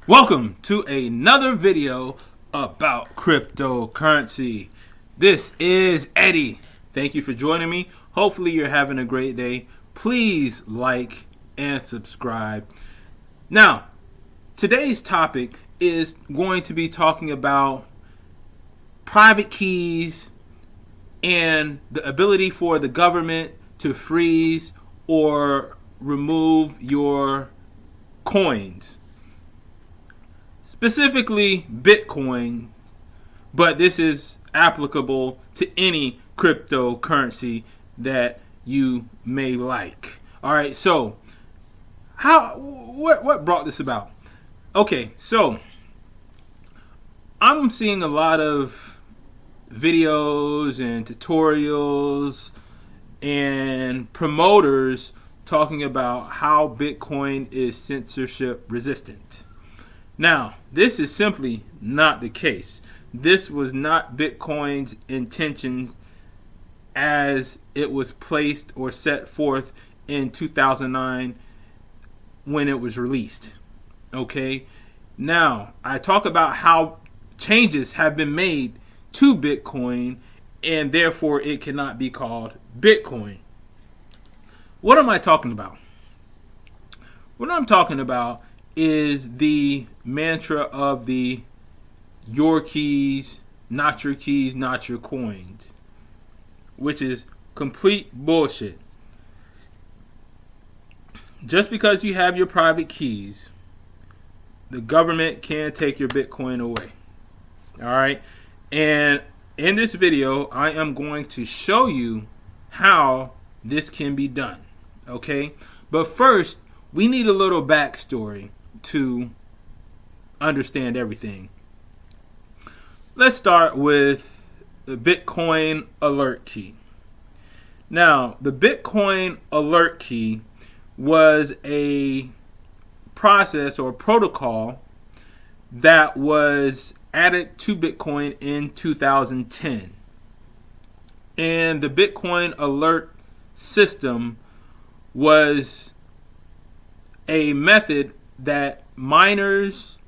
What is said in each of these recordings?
Welcome to another video about cryptocurrency. This is Eddie. Thank you for joining me. Hopefully you're having a great day. Please like and subscribe. Now, today's topic is going to be talking about private keys and the ability for the government to freeze or remove your coins. Specifically Bitcoin, but this is applicable to any cryptocurrency that you may like. All right, so what brought this about? Okay, so I'm seeing a lot of videos and tutorials and promoters talking about how Bitcoin is censorship resistant. Now, this is simply not the case. This was not Bitcoin's intentions as it was placed or set forth in 2009 when it was released. Okay? Now, I talk about how changes have been made to Bitcoin and therefore it cannot be called Bitcoin. What am I talking about? What I'm talking about is the mantra of the your keys, not your coins, which is complete bullshit. Just because you have your private keys, the government can't take your Bitcoin away. All right? And in this video, I am going to show you how this can be done. Okay? But first, we need a little backstory to understand everything. Let's start with the Bitcoin alert key. Now, the Bitcoin alert key was a process or protocol that was added to Bitcoin in 2010. And the Bitcoin alert system was a method that miners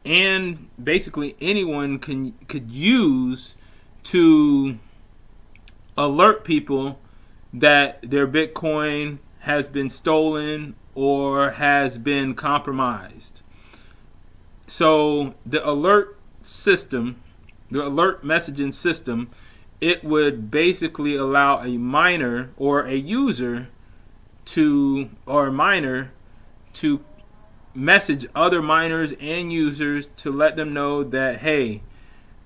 and basically anyone could use to alert people that their Bitcoin has been stolen or has been compromised. So the alert system, the alert messaging system, it would basically allow a miner or a user to message other miners and users to let them know that, hey,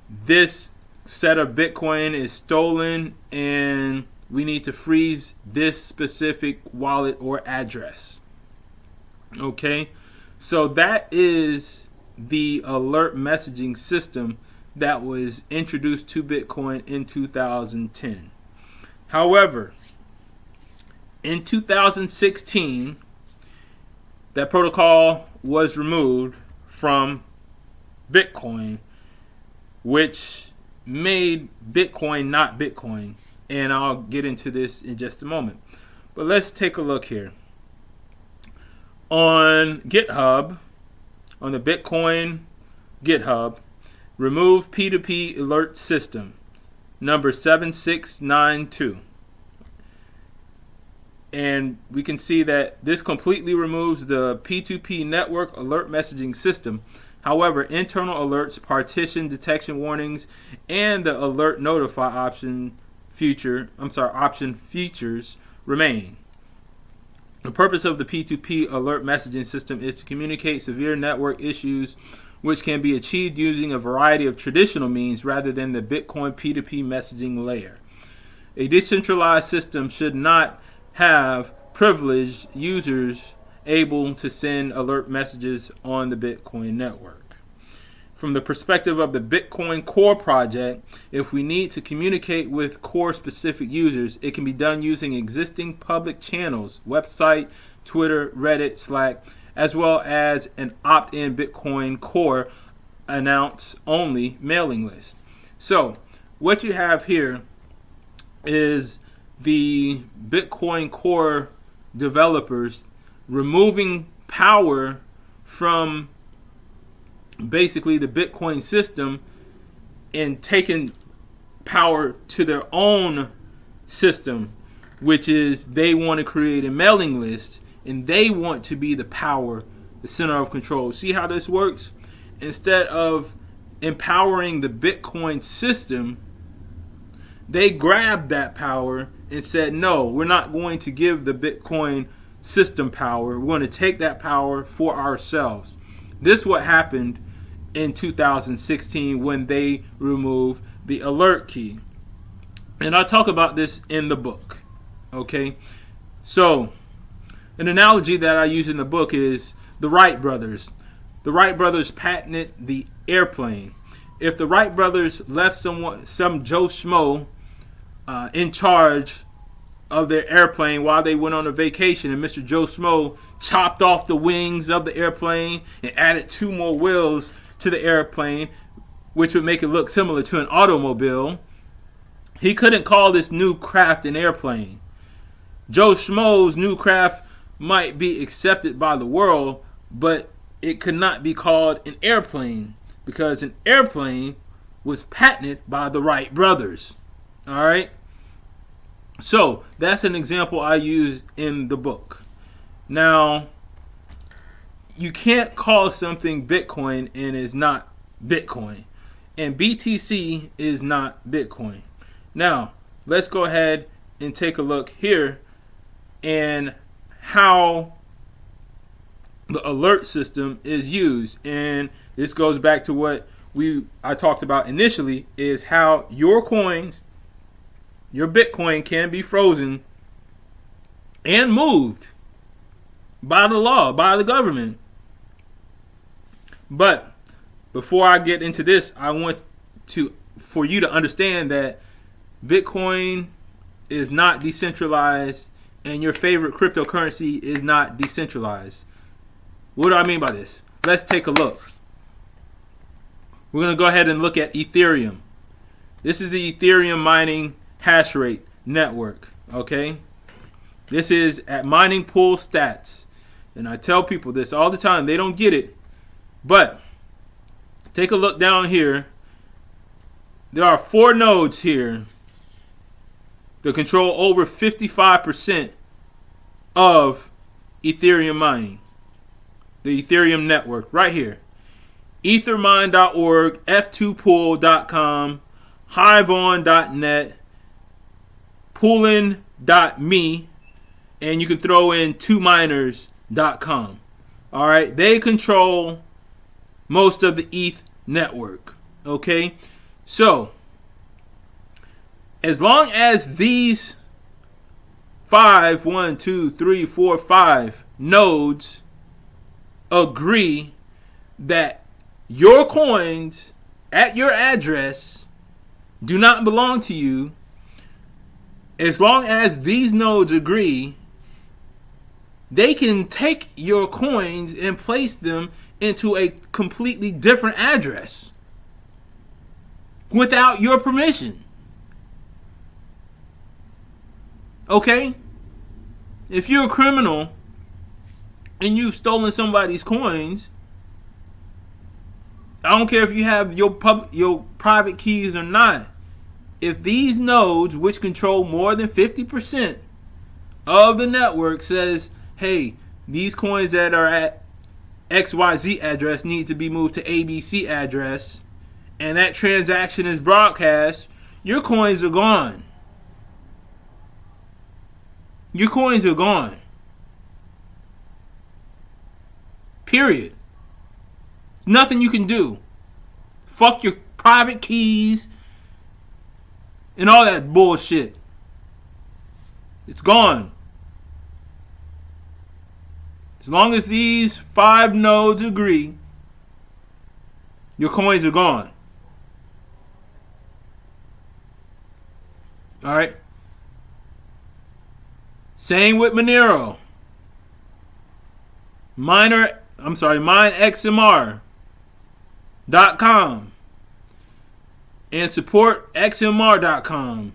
this set of Bitcoin is stolen and we need to freeze this specific wallet or address. Okay, so that is the alert messaging system that was introduced to Bitcoin in 2010. However, in 2016, that protocol was removed from Bitcoin, which made Bitcoin not Bitcoin. And I'll get into this in just a moment. But let's take a look here. On GitHub, on the Bitcoin GitHub, remove P2P alert system, number 7692. And we can see that this completely removes the P2P network alert messaging system. However, internal alerts, partition detection warnings, and the alert notify option features remain. The purpose of the P2P alert messaging system is to communicate severe network issues which can be achieved using a variety of traditional means rather than the Bitcoin P2P messaging layer. A decentralized system should not have privileged users able to send alert messages on the Bitcoin network. From the perspective of the Bitcoin Core project, if we need to communicate with core specific users, it can be done using existing public channels, website, Twitter, Reddit, Slack, as well as an opt-in Bitcoin Core announce only mailing list. So what you have here is the Bitcoin Core developers removing power from basically the Bitcoin system and taking power to their own system, which is they want to create a mailing list and they want to be the power, the center of control. See how this works? Instead of empowering the Bitcoin system, they grabbed that power and said, no, we're not going to give the Bitcoin system power. We're going to take that power for ourselves. This is what happened in 2016 when they removed the alert key. And I talk about this in the book. Okay? So, an analogy that I use in the book is the Wright Brothers. The Wright Brothers patented the airplane. If the Wright Brothers left some Joe Schmo in charge of their airplane while they went on a vacation, and Mr. Joe Schmo chopped off the wings of the airplane and added 2 more wheels to the airplane, which would make it look similar to an automobile, he couldn't call this new craft an airplane. Joe Schmo's new craft might be accepted by the world, but it could not be called an airplane because an airplane was patented by the Wright Brothers. All right? So, that's an example I use in the book. Now, you can't call something Bitcoin and it's not Bitcoin. And BTC is not Bitcoin. Now, let's go ahead and take a look here and how the alert system is used. And this goes back to what I talked about initially, is how your coins, your Bitcoin, can be frozen and moved by the law, by the government. But before I get into this, I want for you to understand that Bitcoin is not decentralized and your favorite cryptocurrency is not decentralized. What do I mean by this? Let's take a look. We're going to go ahead and look at Ethereum. This is the Ethereum mining hash rate network. Okay? This is at Mining Pool Stats. And I tell people this all the time. They don't get it. But take a look down here. There are 4 nodes here that control over 55% of Ethereum mining. The Ethereum network right here. Ethermine.org, f2pool.com, hiveon.net, poolin.me, and you can throw in 2miners.com. All right, they control most of the ETH network. Okay, so as long as these 5 nodes agree that your coins at your address do not belong to you, as long as these nodes agree, they can take your coins and place them into a completely different address without your permission. Okay? If you're a criminal and you've stolen somebody's coins, I don't care if you have your private keys or not. If these nodes, which control more than 50% of the network, says, hey, these coins that are at XYZ address need to be moved to ABC address, and that transaction is broadcast, your coins are gone. Your coins are gone. Period. There's nothing you can do. Fuck your private keys and all that bullshit. It's gone. As long as these 5 nodes agree, your coins are gone. Alright? Same with Monero. MineXMR.com and supportxmr.com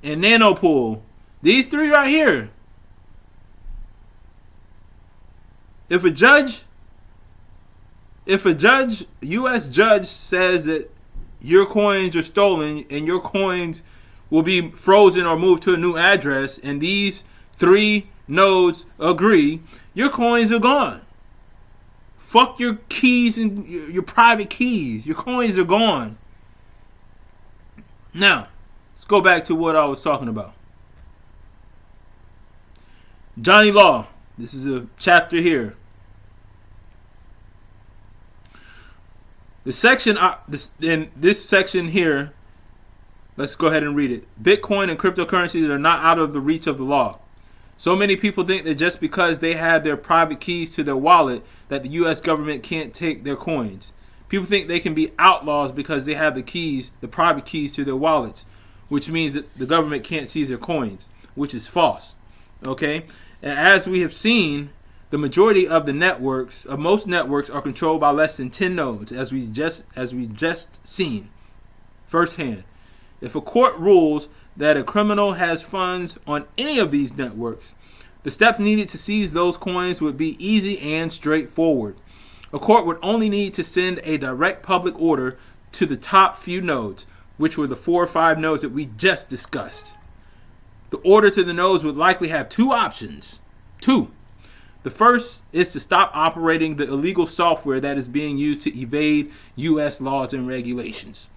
and Nanopool. These 3 right here. If a judge If a U.S. judge says that your coins are stolen and your coins will be frozen or moved to a new address, and these 3 nodes agree, your coins are gone. Fuck your keys and your private keys. Your coins are gone. Now, let's go back to what I was talking about. Johnny Law. This is a chapter here. This section here, let's go ahead and read it. Bitcoin and cryptocurrencies are not out of the reach of the law. So many people think that just because they have their private keys to their wallet that the U.S. government can't take their coins. People think they can be outlaws because they have the private keys to their wallets, which means that the government can't seize their coins, which is false. Okay? And as we have seen, the majority of most networks are controlled by less than 10 nodes, as we just seen firsthand. If a court rules that a criminal has funds on any of these networks, the steps needed to seize those coins would be easy and straightforward. A court would only need to send a direct public order to the top few nodes, which were the 4 or 5 nodes that we just discussed. The order to the nodes would likely have 2 options. 2. The first is to stop operating the illegal software that is being used to evade U.S. laws and regulations.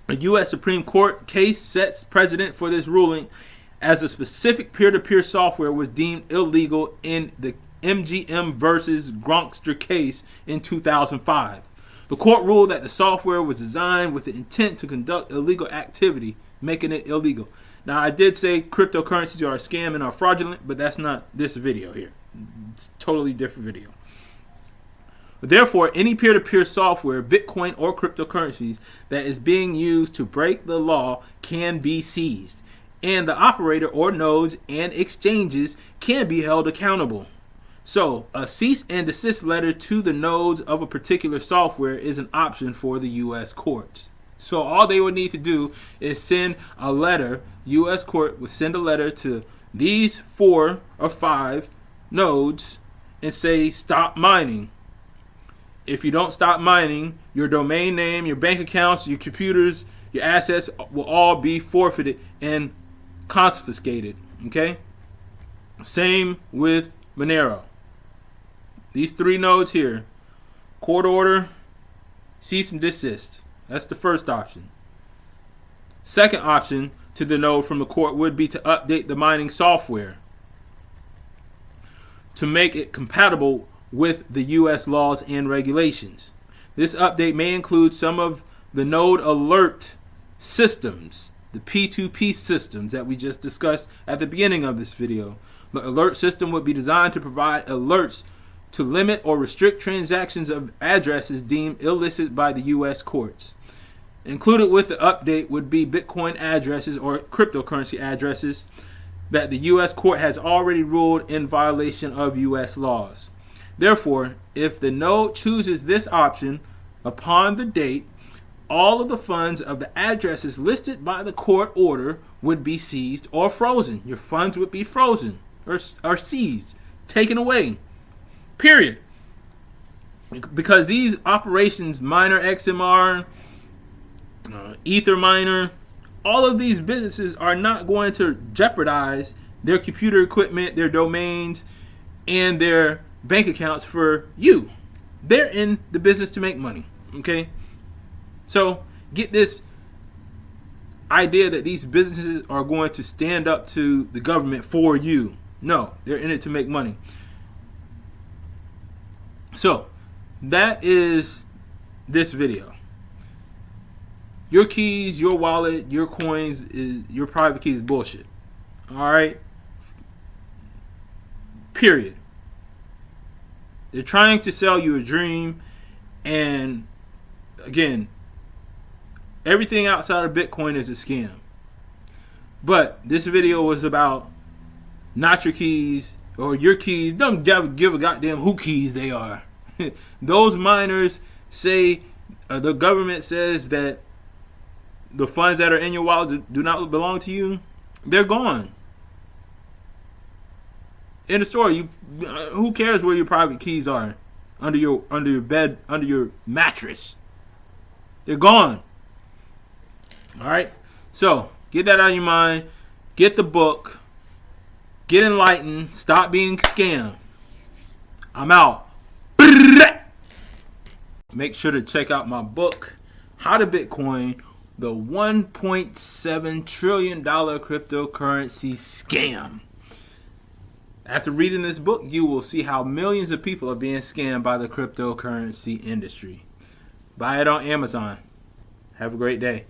A U.S. Supreme Court case sets precedent for this ruling, as a specific peer-to-peer software was deemed illegal in the MGM versus Gronkster case in 2005. The court ruled that the software was designed with the intent to conduct illegal activity, making it illegal. Now, I did say cryptocurrencies are a scam and are fraudulent, but that's not this video here. It's a totally different video. Therefore, any peer-to-peer software, Bitcoin or cryptocurrencies, that is being used to break the law can be seized, and the operator or nodes and exchanges can be held accountable. So, a cease and desist letter to the nodes of a particular software is an option for the U.S. courts. So, all they would need to do is send a letter. U.S. court would send a letter to these 4 or 5 nodes and say, stop mining. If you don't stop mining, your domain name, your bank accounts, your computers, your assets will all be forfeited and confiscated. Okay? Same with Monero. These 3 nodes here. Court order, cease and desist. That's the first option. Second option to the node from the court would be to update the mining software to make it compatible with the U.S. laws and regulations. This update may include some of the node alert systems, the P2P systems that we just discussed at the beginning of this video. The alert system would be designed to provide alerts to limit or restrict transactions of addresses deemed illicit by the U.S. courts. Included with the update would be Bitcoin addresses or cryptocurrency addresses that the U.S. court has already ruled in violation of U.S. laws. Therefore, if the node chooses this option, upon the date, all of the funds of the addresses listed by the court order would be seized or frozen. Your funds would be frozen or seized, taken away. Period. Because these operations, Miner XMR, Ether Miner, all of these businesses are not going to jeopardize their computer equipment, their domains, and their bank accounts for you. They're in the business to make money. Okay? So get this idea that these businesses are going to stand up to the government for you. No, they're in it to make money. So that is this video. Your keys, your wallet, your coins, your private keys is bullshit. All right? Period. They're trying to sell you a dream, and again, everything outside of Bitcoin is a scam. But this video was about not your keys or your keys. Don't give a goddamn who keys they are. Those miners say, the government says that the funds that are in your wallet do not belong to you. They're gone. In the story, who cares where your private keys are? under your bed, under your mattress. They're gone. All right? So, get that out of your mind. Get the book. Get enlightened. Stop being scammed. I'm out. Make sure to check out my book, How to Bitcoin, the $1.7 trillion cryptocurrency scam. After reading this book, you will see how millions of people are being scammed by the cryptocurrency industry. Buy it on Amazon. Have a great day.